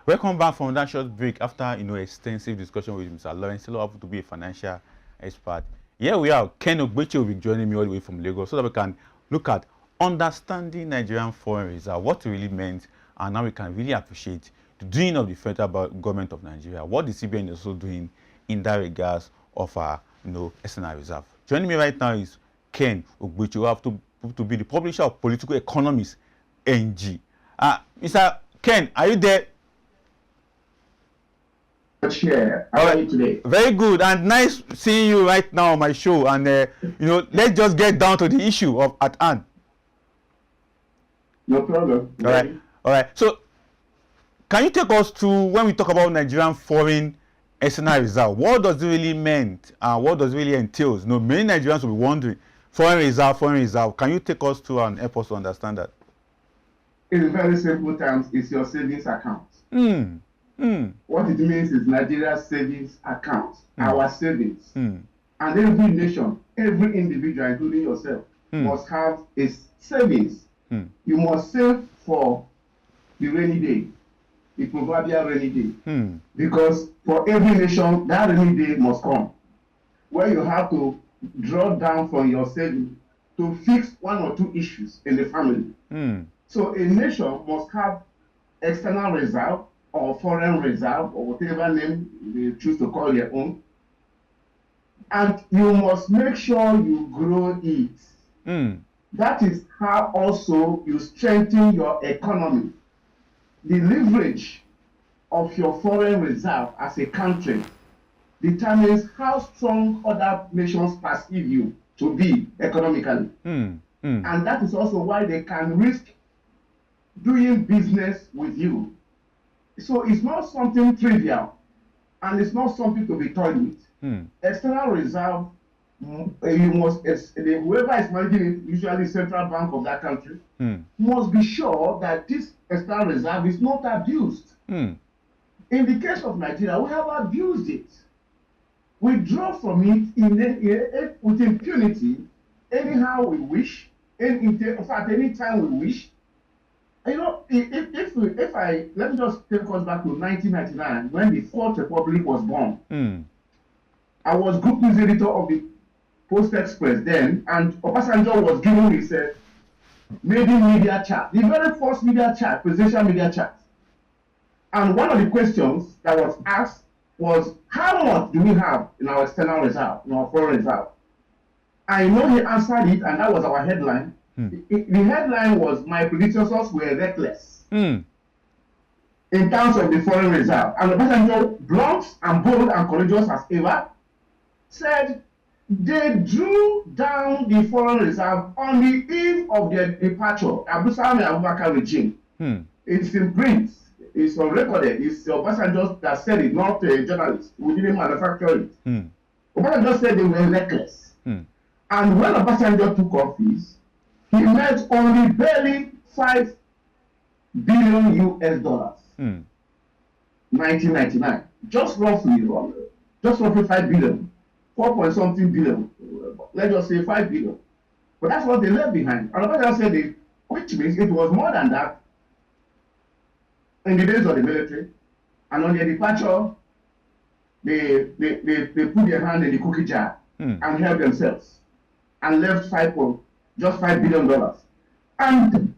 Welcome back from that short break after extensive discussion with Mr. Lawrence, still happen to be a financial expert. Here we are. Ken Ugbechie will be joining me all the way from Lagos so that we can look at understanding Nigerian foreign reserve, what it really meant, and now we can really appreciate the doing of the federal government of Nigeria, what the CBN is also doing in that regards of our external reserve. Joining me right now is Ken Ugbechie, who have to be the publisher of Political Economist NG. Mr. Ken, are you there? Share. How are you today? Very good, and nice seeing you right now on my show. And let's just get down to the issue at hand. No problem. All right. So, can you take us through when we talk about Nigerian foreign external reserve? What does it really mean? What does it really entail? Many Nigerians will be wondering, foreign reserve. Can you take us through and help us to understand that? In very simple terms, it's your savings account. What it means is Nigeria's savings account, our savings. And every nation, every individual, including yourself, must have a savings. You must save for the rainy day, the proverbial rainy day. Because for every nation, that rainy day must come, where you have to draw down from your savings to fix one or two issues in the family. So a nation must have external reserve, or foreign reserve, or whatever name you choose to call your own, and you must make sure you grow it. That is how also you strengthen your economy. The leverage of your foreign reserve as a country determines how strong other nations perceive you to be economically. And that is also why they can risk doing business with you. So it's not something trivial, and it's not something to be toyed with. External reserve, you must, whoever is managing it, usually central bank of that country, must be sure that this external reserve is not abused. In the case of Nigeria, we have abused it. We draw from it with impunity, anyhow we wish, in fact, anytime we wish. Let me just take us back to 1999, when the Fourth Republic was born. I was group news editor of the Post Express then, and Obasanjo was giving his maiden media chat, the very first media chat, presidential media chat. And one of the questions that was asked was, how much do we have in our external reserve, in our foreign reserve? I know he answered it, and that was our headline. The headline was, my predecessors were reckless in terms of the foreign reserve. And Obasanjo, blunt and bold and courageous as ever, said they drew down the foreign reserve on the eve of their departure, Abu Sami Abubakar regime. It's in print, it's on recorded, it's Obasanjo that said it, not a journalist. We didn't manufacture it. Obasanjo said they were reckless. And when Obasanjo took office, he made only barely $5 billion US. 1999, just roughly 5 billion, 4 point something billion. Let's just say 5 billion. But that's what they left behind. And Obasanjo said it, which means it was more than that in the days of the military. And on their departure, they put their hand in the cookie jar and helped themselves and left just $5 billion. And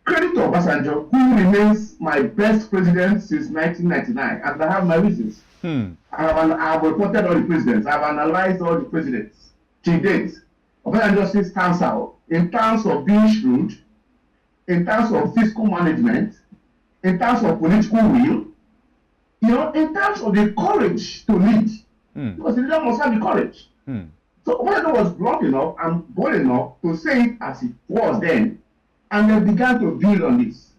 credit to Obasanjo, who remains my best president since 1999, and I have my reasons. I've reported all the presidents, I've analyzed all the presidents to date. Obasanjo still stands out in terms of being shrewd, in terms of fiscal management, in terms of political will, in terms of the courage to lead. Because the leader must have the courage. So Obasanjo was blunt enough and bold enough to say it as it was then, and they began to build on this.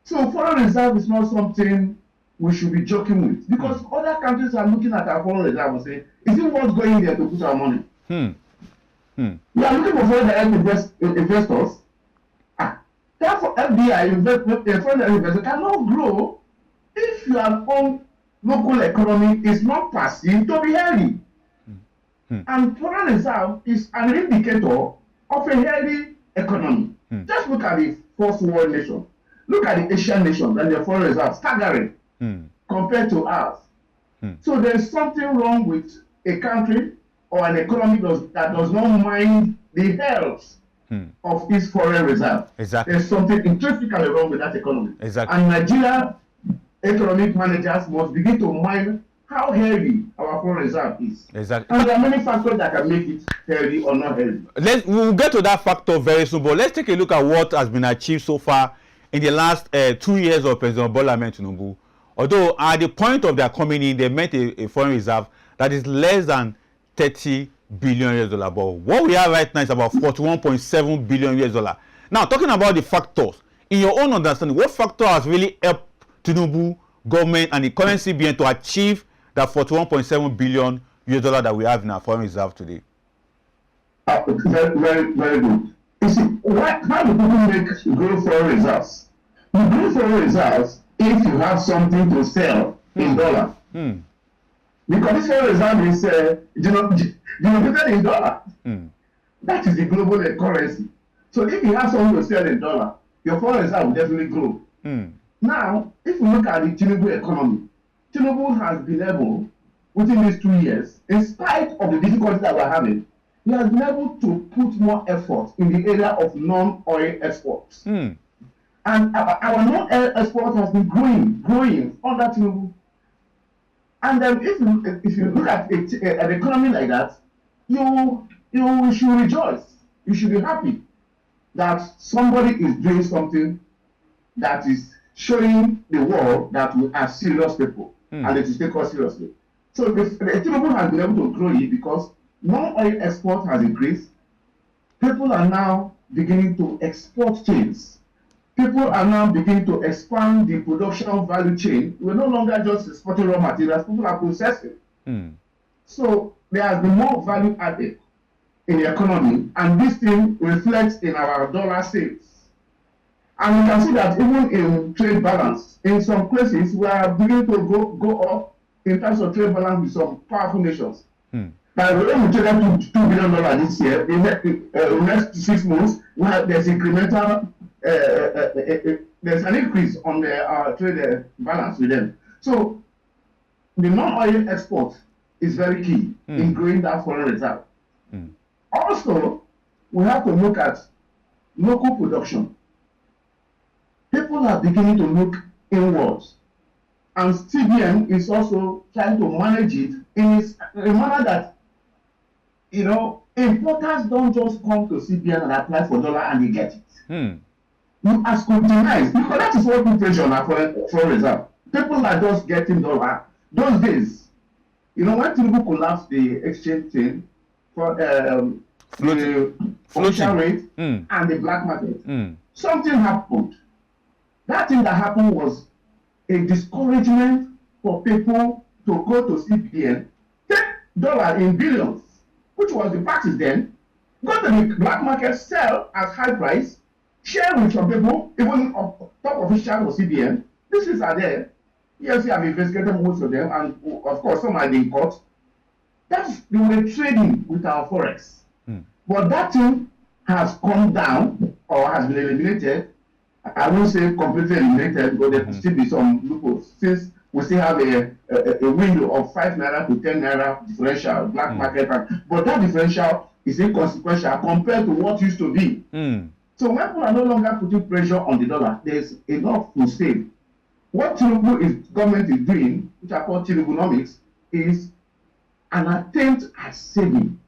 So foreign reserve is not something we should be joking with, because other countries are looking at our foreign reserve and saying, is it worth going there to put our money? We are looking for foreign direct investors. Therefore, FDI, foreign direct investors cannot grow if your own local economy is not perceived to be healthy. And foreign reserve is an indicator of a healthy economy. Just look at the first world nation. Look at the Asian nations and their foreign reserve, staggering. compared to ours. So there's something wrong with a country or an economy that does not mind the health of its foreign reserve. Exactly. There's something intrinsically wrong with that economy. Exactly. And Nigeria economic managers must begin to mind how healthy our foreign reserve is. Exactly. And there are many factors that can make it healthy or not healthy. We'll get to that factor very soon, but let's take a look at what has been achieved so far in the last 2 years of President Bola Ahmed Tinubu. Although at the point of their coming in, they met a foreign reserve that is less than 30 billion US dollar. But what we have right now is about 41.7 billion US dollar. Now, talking about the factors, in your own understanding, what factor has really helped Tinubu government and the current CBN to achieve that 41.7 billion US dollar that we have in our foreign reserve today? Very, very, very good. You see, how do people make grow foreign reserves? You grow foreign reserves if you have something to sell in dollar. Because this foreign reserve is denominated in dollar. That is the global currency. So if you have something to sell in dollar, your foreign reserve will definitely grow. Now, if you look at the Tinubu economy, Tinubu has been able, within these 2 years, in spite of the difficulties that we're having, he has been able to put more effort in the area of non-oil exports. And our non-oil export has been growing under Tinubu. And then if you look at an economy like that, you should rejoice. You should be happy that somebody is doing something that is showing the world that we are serious people and it is take us seriously. So the Tinubu has been able to grow it because non-oil export has increased. People are now beginning to export things. People are now beginning to expand the production value chain. We're no longer just exporting raw materials, people are processing. So there has been more value added in the economy, and this thing reflects in our dollar sales. And we can see that even in trade balance, in some places, we are beginning to go up in terms of trade balance with some powerful nations. But when we trade up to $2 billion this year, in the next 6 months, there's incremental, there's an increase on the trade balance with them. So the non-oil export is very key in growing that foreign reserve. Also, we have to look at local production. People are beginning to look inwards, and CBN is also trying to manage it in a manner that, importers don't just come to CBN and apply for dollar and they get it. You are scrutinized, because that is what inflation are for reserve. People are just getting dollar. Those days, when Tinubu collapsed the exchange thing for the official rate and the black market, something happened. That thing that happened was a discouragement for people to go to CBN, take dollar in billions, which was the practice then, go to the black market, sell at high price, share with some people, even top officials of CBN. These things are there. Yes, we have investigated most of them, and of course some are in court. That's the way trading with our forex. But that thing has come down or has been eliminated. I won't say completely eliminated, but there could still be some loopholes, since we still have a window of 5 naira to 10 naira differential, black market. But that differential is inconsequential compared to what used to be. So when people are no longer putting pressure on the dollar, there's enough to save. What government is doing, which are called Tinubunomics, is an attempt at saving.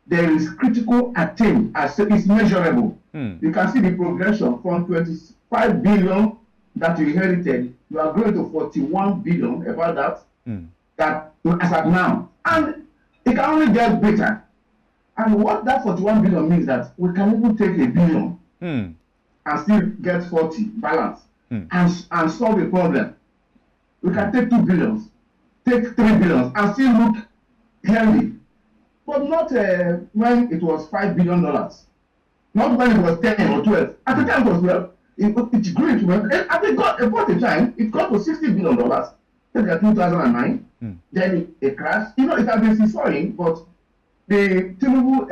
There is critical attempt at saving. It's measurable. You can see the progression from 25 billion that you inherited. You are going to 41 billion, about that. That as at now, and it can only get better. And what that 41 billion means that we can even take $1 billion and still get 40 balance and solve a problem. We can take 2 billions, take 3 billions, and still look healthy. But not when it was $5 billion. Not when it was 10 or 12. At the time it was 12. It grew into 12. At the time, it got to $60 billion. That's 2009. Then it crashed. It has been seesawing, but the Tinubu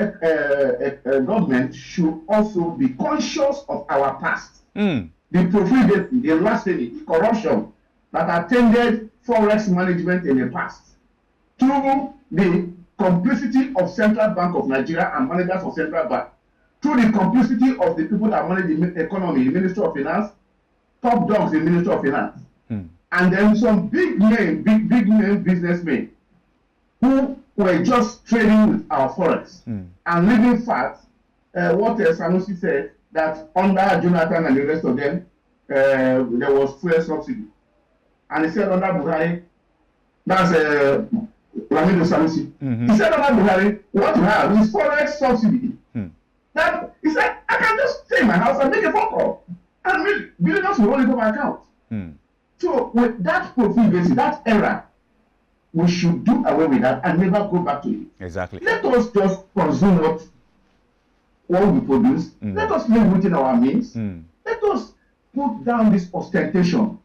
government should also be conscious of our past. The profligacy, the larceny, the corruption, that attended forex management in the past through the complicity of Central Bank of Nigeria and managers of Central Bank, through the complicity of the people that manage the economy, the Ministry of Finance, top dogs in the Ministry of Finance, and then some big name businessmen who were just trading with our forex and leaving fat. What Sanusi said, that under Jonathan and the rest of them, there was fuel subsidy. And he said under Buhari, that's Lamido Sanusi. He said under Buhari, what you have is forex subsidy. That he said, I can just stay in my house and make a phone call, and billionaires will roll into my account. So with that profligacy, that era, we should do away with that and never go back to it. Exactly. Let us just consume what we produce. Let us live within our means. Let us put down this ostentation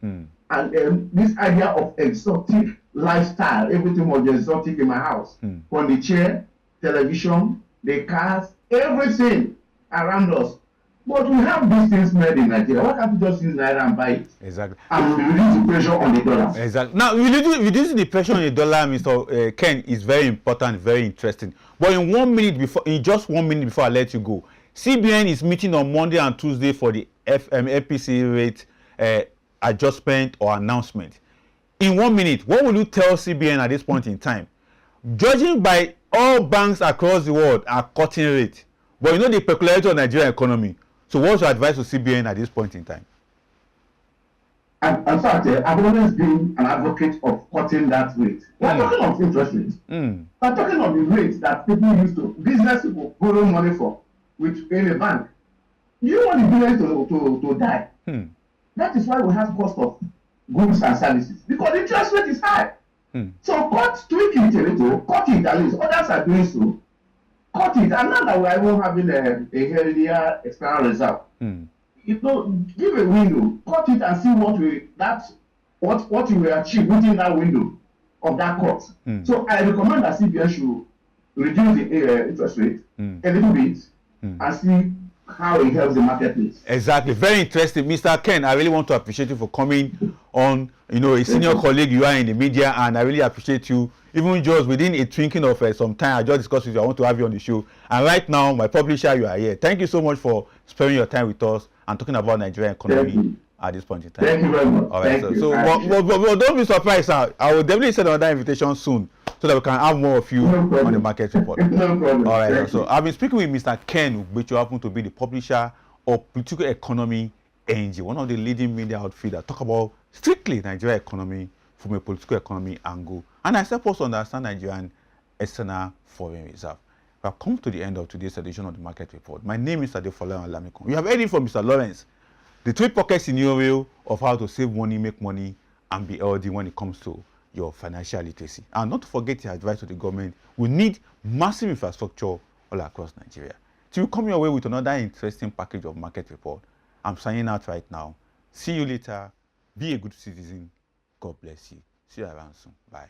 and this idea of exotic lifestyle. Everything was exotic in my house. From the chair, television, the cars, everything around us. But we have these things made in Nigeria. Why can't we just use Naira and buy it? Exactly. And reduce the pressure on the dollar. Exactly. Now, reducing the pressure on the dollar, Mr. Ken, is very important, very interesting. But in just 1 minute before I let you go, CBN is meeting on Monday and Tuesday for the FPC rate adjustment or announcement. In 1 minute, what will you tell CBN at this point in time? Judging by all banks across the world are cutting rate, but you know the peculiarity of Nigerian economy. So what's your advice to CBN at this point in time? In fact, I've always been an advocate of cutting that rate. We're talking of interest rates. We're talking of the rates that people used to, business people borrow money for in a bank. You want the business to die. That is why we have cost of goods and services, because the interest rate is high. So tweak it a little, cut it at least. Others are doing so. Cut it, and now that we are even having a healthier external reserve, give a window, cut it, and see what you will achieve within that window of that cut. So I recommend that CBN should reduce the interest rate a little bit and see how it helps the marketplace. Exactly. Very interesting. Mr. Ken, I really want to appreciate you for coming on. You know, a senior colleague you are in the media, and I really appreciate you. Even just within a twinkling of some time, I just discussed with you. I want to have you on the show. And right now, my publisher, you are here. Thank you so much for sparing your time with us and talking about Nigerian economy at this point in time. Thank you very much. All right, but don't be surprised, sir. I will definitely send another invitation soon so that we can have more of you on the market report. No problem. All right, so I've been speaking with Mr. Ken Ugbechie, who happens to be the publisher of Political Economy NG, one of the leading media outfits that talk about strictly Nigerian economy from a political economy angle. And I suppose to understand Nigerian external foreign reserve. We have come to the end of today's edition of the Market Report. My name is Adefola Olamikun. You have heard it from Mr. Lawrence, the 3 scenario of how to save money, make money, and be healthy when it comes to your financial literacy. And not to forget the advice to the government. We need massive infrastructure all across Nigeria. Till we come your way with another interesting package of Market Report, I'm signing out right now. See you later. Be a good citizen. God bless you. See you around soon. Bye.